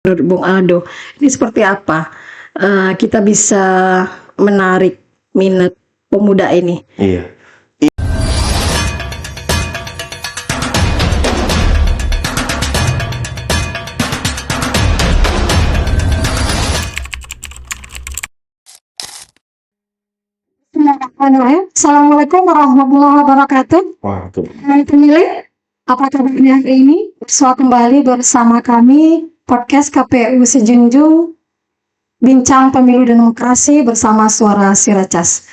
menurut Bung Aldo, ini seperti apa kita bisa menarik minat pemuda ini? Iya. Assalamualaikum warahmatullahi wabarakatuh. Wah, itu. Pemilih, apa kabarnya hari ini? Bersua kembali bersama kami podcast KPU Sejunjung, Bincang Pemilu dan Demokrasi bersama Suara Siracas.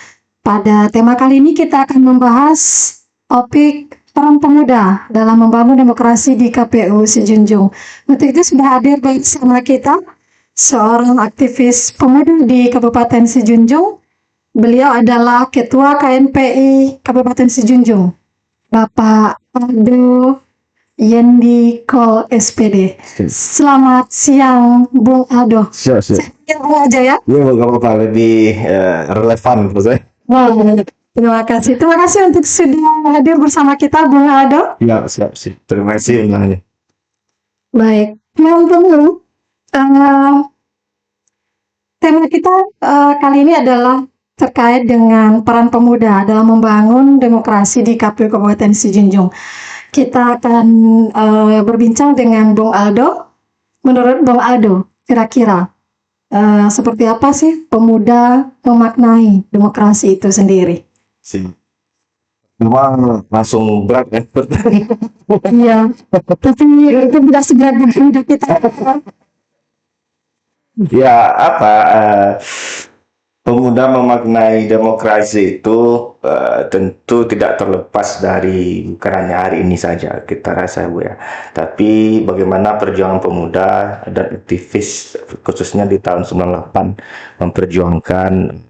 Pada tema kali ini kita akan membahas topik peran pemuda dalam membangun demokrasi di KPU Sejunjung. Untuk itu sudah hadir bersama kita seorang aktivis pemuda di Kabupaten Sejunjung. Beliau adalah Ketua KNPI Kabupaten Sejunjung, Bapak Aldo Yendi Kol SPD. Selamat siang, Bung Aldo. Siap. Saya Bung aja ya. Iya, nggak apa-apa, lebih relevan menurut saya. Wah, terima kasih. Terima kasih untuk sudah hadir bersama kita, Bung Aldo. Ya, siap. Terima kasih undangannya. Baik, yang pertama, tema kita kali ini adalah terkait dengan peran pemuda dalam membangun demokrasi di KPU Kabupaten Sejunjung. Kita akan berbincang dengan Bung Aldo. Menurut Bung Aldo, kira-kira seperti apa sih pemuda memaknai demokrasi itu sendiri? Memang langsung berat kan? Iya, tapi itu tidak seberat pemuda kita. Ya, apa? Pemuda memaknai demokrasi itu tentu tidak terlepas dari bukan hanya hari ini saja kita rasa, Bu ya. Tapi bagaimana perjuangan pemuda dan aktivis khususnya di tahun 98 memperjuangkan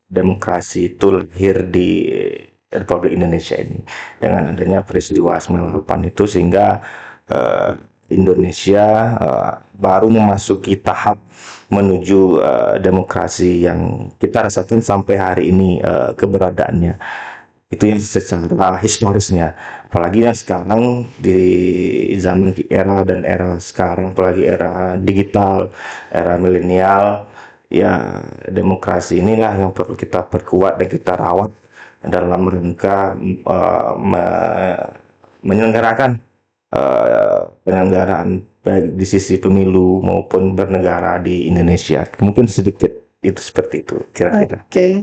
demokrasi itu lahir di Republik Indonesia ini dengan adanya peristiwa 98 itu sehingga Indonesia baru memasuki tahap menuju demokrasi yang kita rasakan sampai hari ini keberadaannya. Itu yang secara historisnya. Apalagi yang sekarang di zaman era sekarang, apalagi era digital, era milenial, ya demokrasi inilah yang perlu kita perkuat dan kita rawat dalam rangka menyelenggarakan penyelenggaraan baik di sisi pemilu maupun bernegara di Indonesia. Mungkin sedikit itu seperti itu kira-kira. Oke,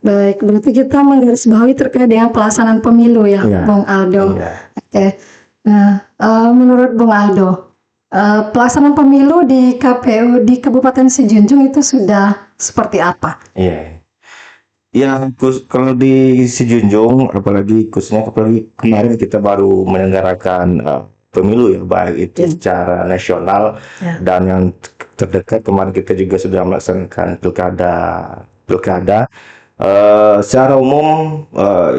baik. Berarti kita menggarisbawahi terkait dengan pelaksanaan pemilu ya, Iya. Bung Aldo. Iya. Oke. Nah, menurut Bung Aldo, pelaksanaan pemilu di KPU di Kabupaten Sejunjung itu sudah seperti apa? Iya. Ya, kalau di Sejunjung, apalagi kemarin kita baru menyelenggarakan pemilu ya, baik itu secara nasional dan yang terdekat kemarin kita juga sudah melaksanakan pilkada. Secara umum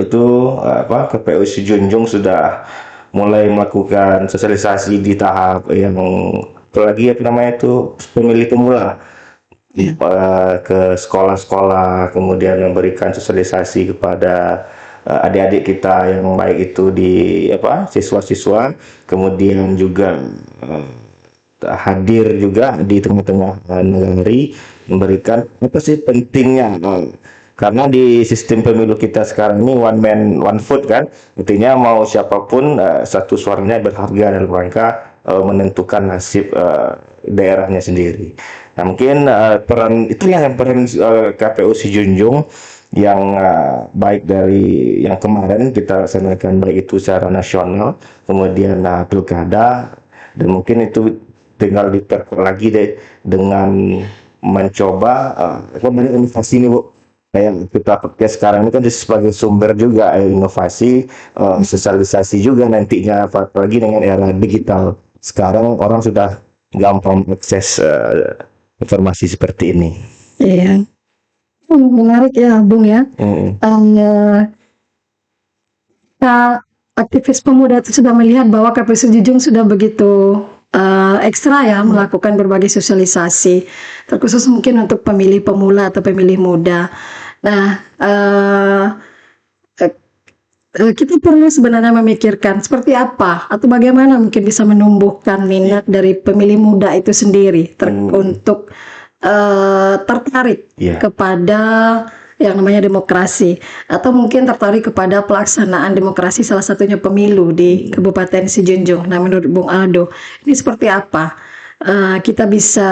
itu KPU Sejunjung sudah mulai melakukan sosialisasi di tahap yang apalagi pemilih pemula. Ke sekolah-sekolah, kemudian memberikan sosialisasi kepada adik-adik kita yang baik itu di siswa-siswa, kemudian juga hadir juga di tengah-tengah negeri memberikan apa sih pentingnya karena di sistem pemilu kita sekarang ini one man one vote kan, artinya mau siapapun satu suaranya berharga dalam rangka menentukan nasib daerahnya sendiri. Nah, mungkin peran KPU Sejunjung yang baik dari yang kemarin kita laksanakan baik itu secara nasional, kemudian pilkada, dan mungkin itu tinggal diperkuat lagi dengan mencoba banyak inovasi ini, Bu. Kayak kita pakai sekarang ini kan sebagai sumber juga inovasi, sosialisasi juga nantinya, apalagi dengan era digital. Sekarang orang sudah gampang akses informasi seperti ini. Iya, menarik ya, Bung ya. Aktivis pemuda itu sudah melihat bahwa KPU Sejunjung sudah begitu ekstra ya melakukan berbagai sosialisasi, terkhusus mungkin untuk pemilih pemula atau pemilih muda. Nah, kita perlu sebenarnya memikirkan seperti apa atau bagaimana mungkin bisa menumbuhkan minat dari pemilih muda itu sendiri untuk tertarik Iya. kepada yang namanya demokrasi, atau mungkin tertarik kepada pelaksanaan demokrasi, salah satunya pemilu di Kabupaten Sijunjung. Nah, menurut Bung Aldo, ini seperti apa kita bisa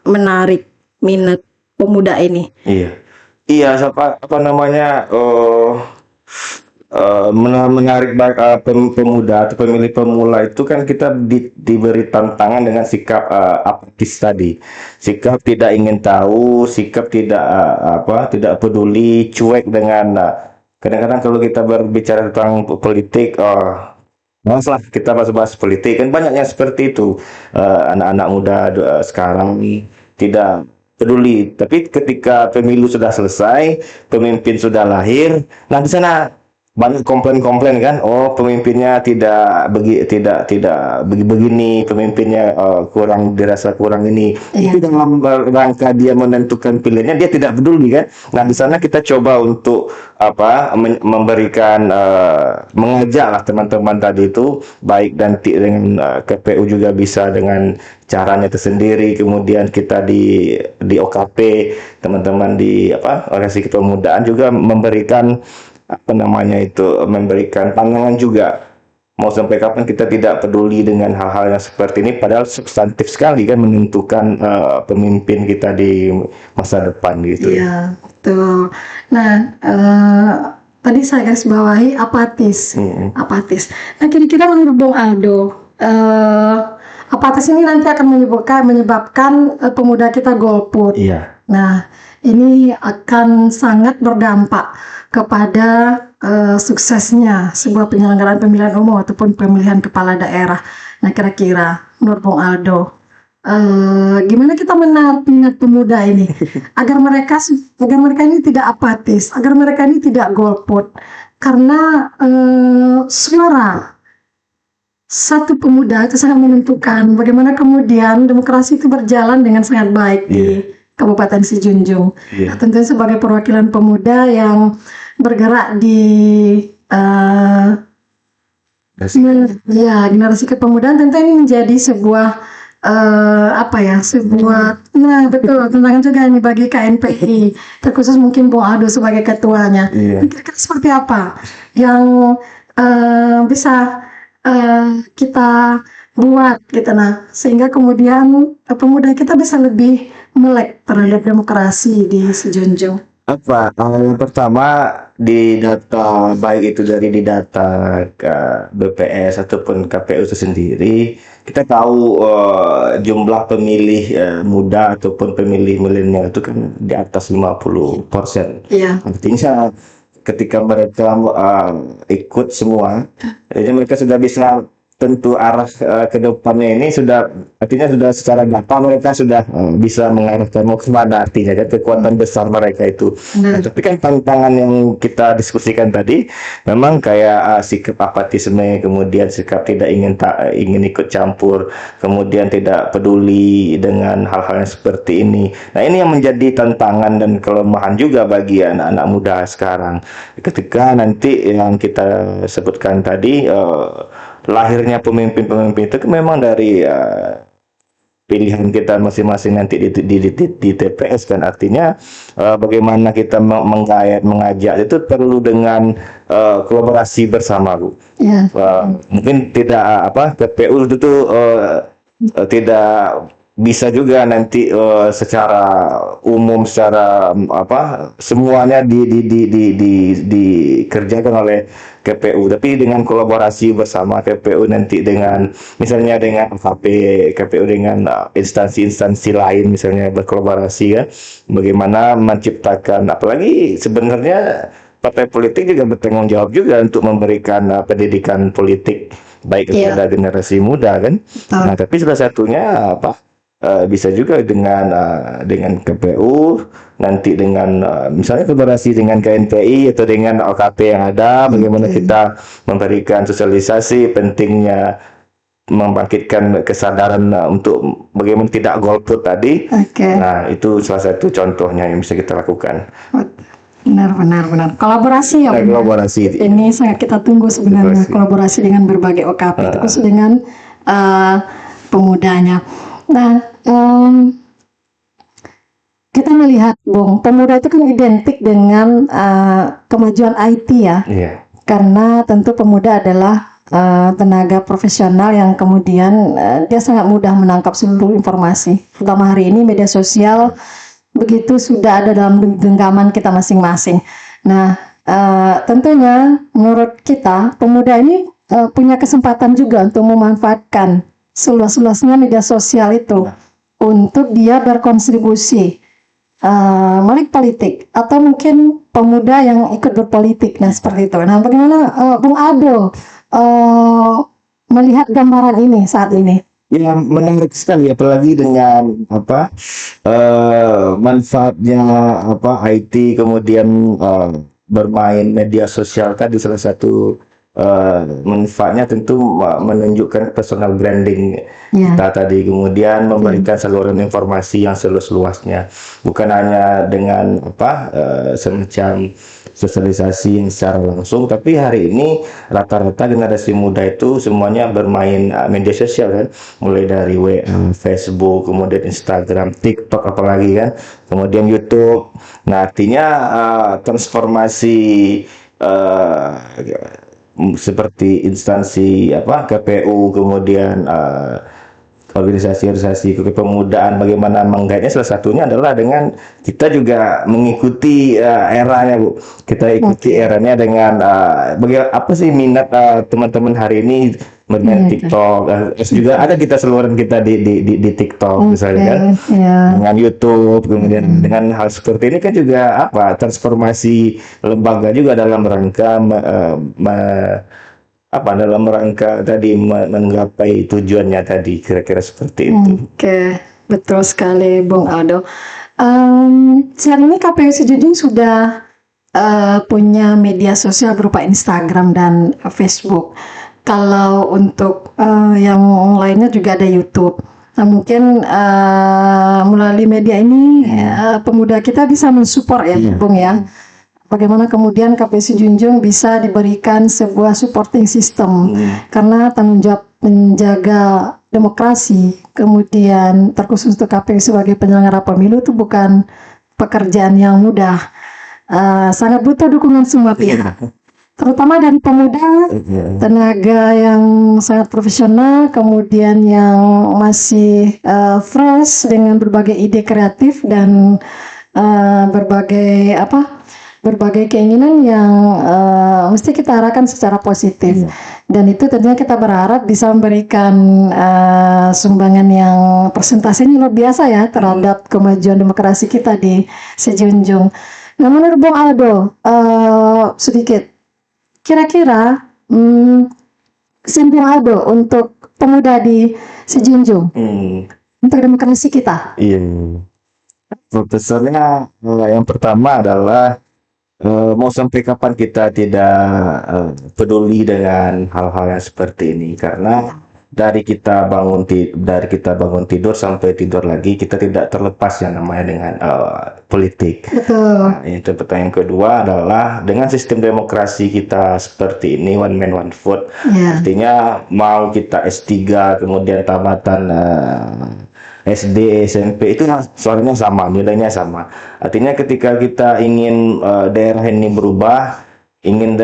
menarik minat pemuda ini? Iya. Iya, apa namanya, menarik pemuda atau pemilih pemula itu kan kita diberi tantangan dengan sikap apatis tadi, sikap tidak ingin tahu, sikap tidak peduli, cuek dengan kadang-kadang kalau kita berbicara tentang politik, masalah kita bahas-bahas politik kan banyaknya seperti itu. Anak-anak muda sekarang tidak peduli, tapi ketika pemilu sudah selesai, pemimpin sudah lahir, nah di sana banyak komplain-komplain kan, oh pemimpinnya tidak begini, pemimpinnya kurang, dirasa kurang ini. Iya. Itu dalam rangka dia menentukan pilihannya, dia tidak peduli kan. Nah di sana kita coba untuk memberikan, mengajak lah teman-teman tadi itu, baik nanti dengan KPU juga bisa dengan caranya tersendiri, kemudian kita di OKP, teman-teman di organisasi kepemudaan juga memberikan memberikan pandangan juga, mau sampai kapan kita tidak peduli dengan hal-hal yang seperti ini, padahal substantif sekali kan menentukan pemimpin kita di masa depan gitu. Iya, betul. Nah, tadi saya garis bawahi apatis. Apatis. Nah, kira-kira menurut Bung Aldo, apatis ini nanti akan menyebabkan pemuda kita golput. Iya. Nah, ini akan sangat berdampak kepada suksesnya sebuah penyelenggaraan pemilihan umum ataupun pemilihan kepala daerah. Nah, kira-kira menurut Bung Aldo, gimana kita menarik minat pemuda ini agar mereka ini tidak apatis, agar mereka ini tidak golput, karena suara satu pemuda itu sangat menentukan bagaimana kemudian demokrasi itu berjalan dengan sangat baik di Kabupaten Sijunjung. Nah, tentunya sebagai perwakilan pemuda yang bergerak di generasi kepemudaan, tentu ini menjadi sebuah nah betul, tantangan juga ini bagi KNPI, terkhusus mungkin Bung Aldo sebagai ketuanya. Kira-kira seperti apa yang bisa kita buat gitu, nah sehingga kemudian pemuda kita bisa lebih melek terhadap demokrasi di Sijunjung. Yang pertama, di data, baik itu di data BPS ataupun KPU itu sendiri, kita tahu jumlah pemilih muda ataupun pemilih milenial itu kan di atas 50%. Iya. Artinya ketika mereka ikut semua, jadi mereka sudah bisa tentu arah ke depannya ini, artinya sudah secara data mereka sudah bisa mengarahkan mau kemana, artinya kan kekuatan besar mereka itu. Nah, tapi kan tantangan yang kita diskusikan tadi memang kayak sikap apatisme, kemudian sikap tidak ingin ikut campur, kemudian tidak peduli dengan hal-hal yang seperti ini. Nah, ini yang menjadi tantangan dan kelemahan juga bagi anak-anak muda sekarang. Ketika nanti yang kita sebutkan tadi, lahirnya pemimpin-pemimpin itu memang dari pilihan kita masing-masing nanti di TPS kan, artinya bagaimana kita mengajak itu perlu dengan kolaborasi bersama, Bu. Mungkin tidak KPU itu tidak bisa juga nanti secara umum, secara semuanya dikerjakan oleh KPU, tapi dengan kolaborasi bersama KPU nanti dengan misalnya dengan KPU dengan instansi-instansi lain misalnya berkolaborasi kan, bagaimana menciptakan, apalagi sebenarnya partai politik juga bertanggung jawab juga untuk memberikan pendidikan politik baik kepada generasi muda kan. Nah, tapi salah satunya bisa juga dengan KPU, nanti dengan misalnya kolaborasi dengan KNPI atau dengan OKP yang ada, bagaimana kita memberikan sosialisasi pentingnya membangkitkan kesadaran untuk bagaimana tidak golput tadi. Nah, itu salah satu contohnya yang bisa kita lakukan. Benar. Kolaborasi ya, Nah, Om. kolaborasi. Ini sangat kita tunggu sebenarnya, Kolaborasi. kolaborasi dengan berbagai OKP, terus dengan pemudanya. Nah, kita melihat, Bung, pemuda itu kan identik dengan kemajuan IT ya, Iya. karena tentu pemuda adalah tenaga profesional yang kemudian dia sangat mudah menangkap seluruh informasi. Terutama hari ini media sosial begitu sudah ada dalam genggaman kita masing-masing. Nah, tentunya menurut kita pemuda ini punya kesempatan juga untuk memanfaatkan seluas-luasnya media sosial itu untuk dia berkontribusi melek politik atau mungkin pemuda yang ikut berpolitik. Nah, seperti itu. Nah, bagaimana Bung Aldo melihat gambaran ini saat ini? Ya, menarik sekali, apalagi dengan manfaatnya IT, kemudian bermain media sosial tadi, salah satu manfaatnya tentu menunjukkan personal branding kita tadi, kemudian memberikan saluran informasi yang seluas-luasnya, bukan hanya dengan semacam sosialisasi yang secara langsung, tapi hari ini rata-rata generasi muda itu semuanya bermain media sosial kan, mulai dari WA, Facebook, kemudian Instagram, TikTok apalagi kan, kemudian YouTube. Nah, artinya transformasi seperti instansi KPU, kemudian organisasi-organisasi kepemudaan, bagaimana menggaitnya, salah satunya adalah dengan kita juga mengikuti eranya, Bu. Kita ikuti eranya dengan apa sih minat teman-teman hari ini bermain TikTok. Terus juga ada kita seluruhan kita di TikTok misalnya kan, dengan YouTube, kemudian dengan hal seperti ini kan juga transformasi lembaga juga dalam rangka dalam rangka tadi menggapai tujuannya tadi, kira-kira seperti itu. Oke, betul sekali, Bung Aldo. Saat ini KPU Sejujung sudah punya media sosial berupa Instagram dan Facebook. Kalau untuk yang lainnya juga ada YouTube. Nah, mungkin melalui media ini pemuda kita bisa mensupport ya, Bung ya. Bagaimana kemudian KPU Junjung bisa diberikan sebuah supporting system, karena tanggung jawab menjaga demokrasi, kemudian terkhusus untuk KPU sebagai penyelenggara pemilu itu bukan pekerjaan yang mudah, sangat butuh dukungan semua pihak, terutama dari pemuda, tenaga yang sangat profesional, kemudian yang masih fresh dengan berbagai ide kreatif dan berbagai keinginan yang mesti kita arahkan secara positif. Dan itu tentunya kita berharap bisa memberikan sumbangan yang persentasenya luar biasa ya terhadap kemajuan demokrasi kita di Sejunjung. Nah, menurut Bung Aldo, sedikit kira-kira kesan Bung Aldo untuk pemuda di Sejunjung untuk demokrasi kita. Iya. Profesornya yang pertama adalah mau sampai kapan kita tidak peduli dengan hal-hal yang seperti ini, karena dari kita bangun tidur sampai tidur lagi kita tidak terlepas yang namanya dengan politik. Betul. Nah, itu pertanyaan. Yang kedua adalah dengan sistem demokrasi kita seperti ini, one man one vote, artinya mau kita S3 kemudian tamatan SD, SMP itu suaranya sama, nilainya sama. Artinya ketika kita ingin daerah ini berubah, ingin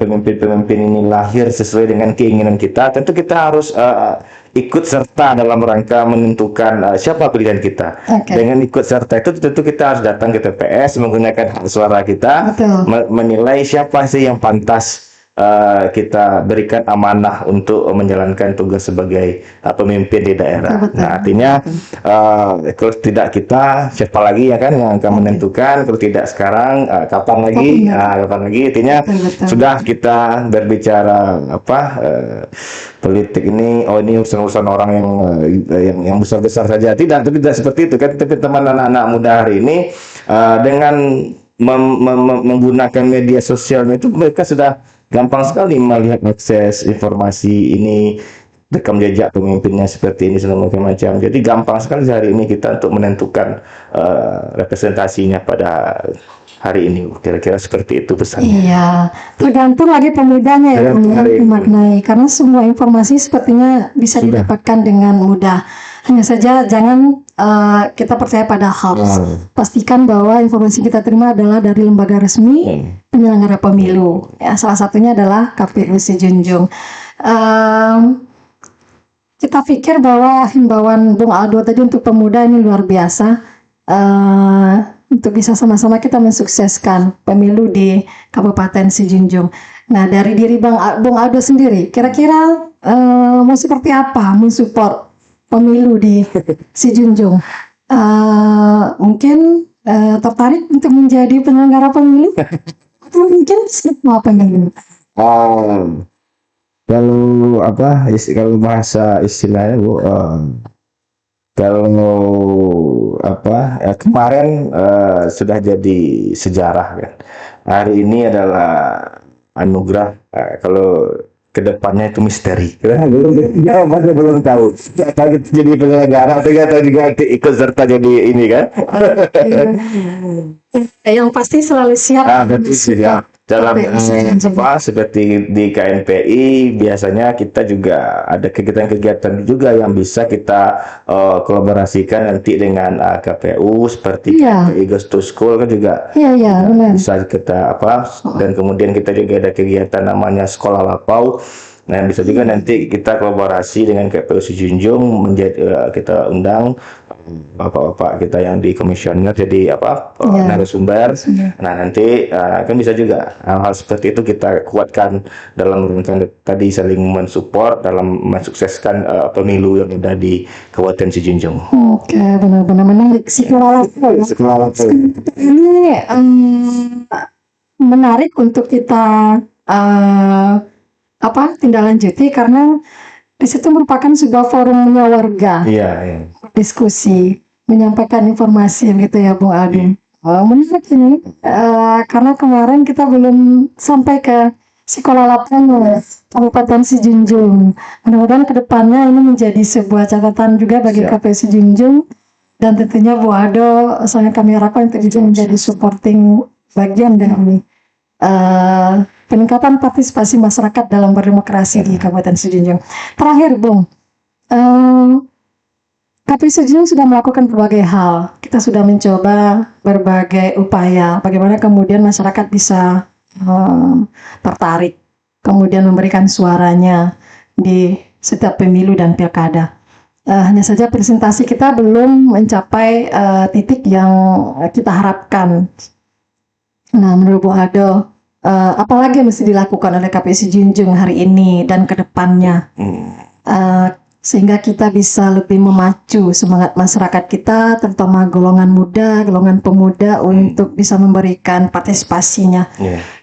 pemimpin-pemimpin ini lahir sesuai dengan keinginan kita, tentu kita harus ikut serta dalam rangka menentukan siapa pilihan kita. Dengan ikut serta itu tentu kita harus datang ke TPS, menggunakan hak suara kita, menilai siapa sih yang pantas kita berikan amanah untuk menjalankan tugas sebagai pemimpin di daerah. Nah, artinya kalau tidak kita, siapa lagi ya kan yang akan menentukan? Kalau tidak sekarang, kapan lagi? Kapan lagi? Artinya sudah kita berbicara politik ini, ini urusan orang yang besar-besar saja. Tidak seperti itu kan. Tapi teman anak-anak muda hari ini dengan menggunakan media sosialnya itu mereka sudah gampang sekali melihat akses informasi ini, rekam jejak pemimpinnya seperti ini, segala macam. Jadi gampang sekali hari ini kita untuk menentukan representasinya pada hari ini. Kira-kira seperti itu pesannya. Iya, tergantung lagi pemudanya ya, Tergantung hari ini. memaknai. Karena semua informasi sepertinya bisa Sudah. didapatkan dengan mudah. Hanya saja jangan kita percaya pada hoax. Pastikan bahwa informasi kita terima adalah dari lembaga resmi penyelenggara pemilu. Ya, salah satunya adalah KPU Sejunjung. Kita pikir bahwa himbauan Bung Aldo tadi untuk pemuda ini luar biasa. Untuk bisa sama-sama kita mensukseskan pemilu di Kabupaten Sejunjung. Nah, dari diri Bung Aldo sendiri, kira-kira mau seperti apa mensupport pemilu di Sejunjung? Mungkin tertarik untuk menjadi penyelenggara pemilu? Atau mungkin mau pemilu? Kalau kalau bahasa istilahnya Bu, kalau kemarin sudah jadi sejarah kan. Hari ini adalah anugerah. Kalau kedepannya itu misteri. Masih belum tahu. Kalau jadi penyelenggara atau nggak tahu juga ikut serta jadi ini kan. Yang pasti selalu siap. Betul siap. Dalam seperti di KNPI biasanya kita juga ada kegiatan-kegiatan juga yang bisa kita kolaborasikan nanti dengan KPU seperti KPI Goes to School kan juga benar. bisa kita dan kemudian kita juga ada kegiatan namanya Sekolah Lapau. Nah, bisa juga nanti kita kolaborasi dengan KPU Sejunjung menjadi kita undang bapak-bapak kita yang di komisioner jadi narasumber. Nah, nanti kan bisa juga hal-hal seperti itu kita kuatkan dalam rangka tadi saling mensupport dalam mensukseskan pemilu yang ada di Kabupaten Sejunjung. Oke, benar-benar menarik. Sekolah Lapau. Ini menarik untuk kita tindak lanjuti karena di situ merupakan sebuah forumnya warga. Iya. Diskusi, menyampaikan informasi gitu ya, Bung Aldo. Menarik ini karena kemarin kita belum sampai ke Sekolah Lapau Kabupaten Sejunjung. Mudah-mudahan kedepannya ini menjadi sebuah catatan juga bagi KPU Sejunjung dan tentunya Bung Aldo sangat kami harapkan untuk juga menjadi supporting bagian dari peningkatan partisipasi masyarakat dalam berdemokrasi di Kabupaten Sejunjung. Terakhir, Bung, KPU Sejunjung sudah melakukan berbagai hal. Kita sudah mencoba berbagai upaya. Bagaimana kemudian masyarakat bisa tertarik, kemudian memberikan suaranya di setiap pemilu dan pilkada. Hanya saja presentasi kita belum mencapai titik yang kita harapkan. Nah, menurut Bung Aldo, apalagi yang mesti dilakukan oleh KPU Sejunjung hari ini dan ke depannya sehingga kita bisa lebih memacu semangat masyarakat kita, terutama golongan muda, golongan pemuda untuk bisa memberikan partisipasinya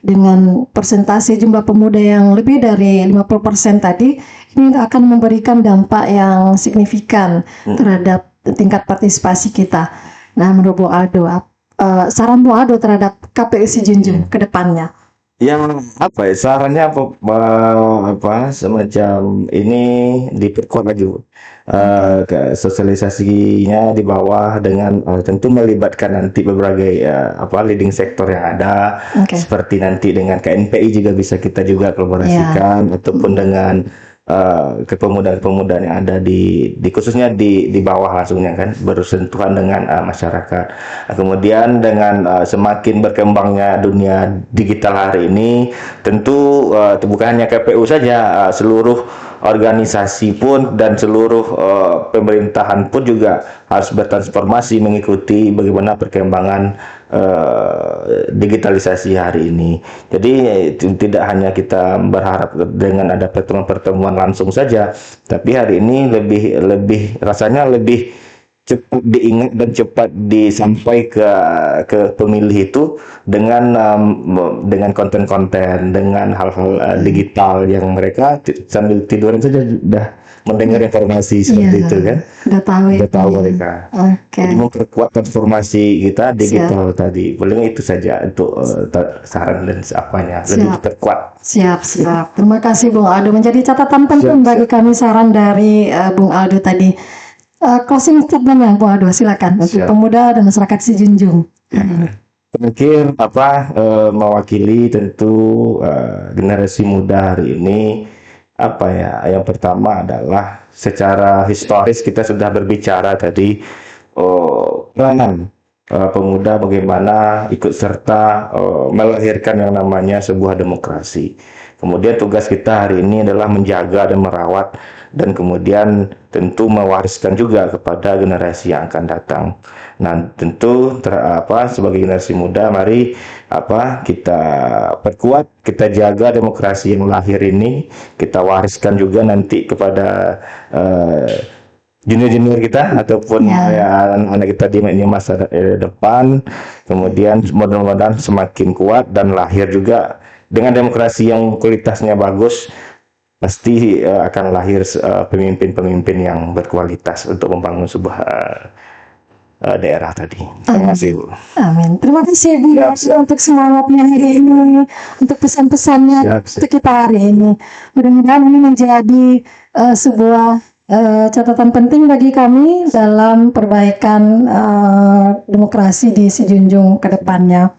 dengan persentase jumlah pemuda yang lebih dari 50% tadi, ini akan memberikan dampak yang signifikan terhadap tingkat partisipasi kita. Nah, menurut Bung Aldo, saran Bung Aldo terhadap KPU Sejunjung ke depannya? Yang sarannya semacam ini diperkuat lagi sosialisasinya di bawah dengan tentu melibatkan nanti berbagai leading sektor yang ada seperti nanti dengan KNPI juga bisa kita juga kolaborasikan ataupun dengan kepemudaan-kepemudaan yang ada di khususnya di bawah langsungnya kan bersentuhan dengan masyarakat. Kemudian dengan semakin berkembangnya dunia digital hari ini, tentu bukan hanya KPU saja, seluruh organisasi pun dan seluruh pemerintahan pun juga harus bertransformasi mengikuti bagaimana perkembangan digitalisasi hari ini. Jadi tidak hanya kita berharap dengan ada pertemuan-pertemuan langsung saja, tapi hari ini lebih rasanya lebih cepat diingat dan cepat disampai ke pemilih itu dengan konten-konten, dengan hal-hal digital yang mereka sambil tiduran saja sudah mendengar informasi seperti itu kan. Sudah tahu mereka. Jadi memperkuat transformasi kita digital tadi. Paling itu saja untuk saran dan apanya lebih diperkuat. Siap. Terima kasih Bung Aldo, menjadi catatan penting bagi kami saran dari Bung Aldo tadi. Closing statement Bung Aldo, silakan untuk pemuda dan masyarakat Sejunjung. terakhir mewakili tentu generasi muda hari ini, yang pertama adalah secara historis kita sudah berbicara tadi, peranan pemuda bagaimana ikut serta melahirkan yang namanya sebuah demokrasi. Kemudian tugas kita hari ini adalah menjaga dan merawat dan kemudian tentu mewariskan juga kepada generasi yang akan datang. Nah, tentu sebagai generasi muda, mari kita perkuat, kita jaga demokrasi yang lahir ini, kita wariskan juga nanti kepada junior-junior kita ataupun anak-anak kita di masa depan. Kemudian mudah-mudahan semakin kuat dan lahir juga dengan demokrasi yang kualitasnya bagus, pasti akan lahir pemimpin-pemimpin yang berkualitas untuk membangun sebuah daerah tadi. Terima kasih, Bu. Amin. Terima kasih Bu untuk semangatnya hari ini, untuk pesan-pesannya untuk kita hari ini. Mudah-mudahan ini menjadi sebuah catatan penting bagi kami dalam perbaikan demokrasi di Sijunjung ke depannya.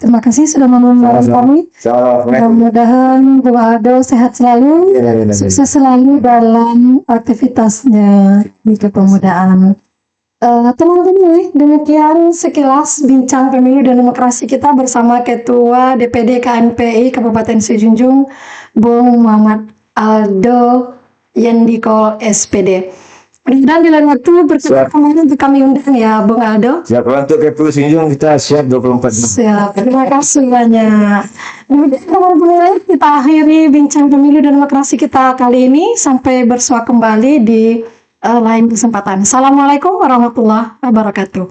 Terima kasih sudah menonton kami. Mudah-mudahan Bung Aldo sehat selalu, sukses selalu dalam aktivitasnya di kepemudaan. Teman-teman, demikian sekilas bincang pemilu dan demokrasi kita bersama Ketua DPD KNPI Kabupaten Sijunjung, Bung Muhammad Aldo Yendiko SPD. Dan di lain waktu berkesempatan untuk kami undang ya Bung Aldo. Siap, untuk KPU Sijunjung kita siap 24 jam. Siap, terima kasih banyak. Teman-teman, kita akhiri bincang pemilu dan demokrasi kita kali ini. Sampai bersua kembali di lain kesempatan. Assalamualaikum warahmatullahi wabarakatuh.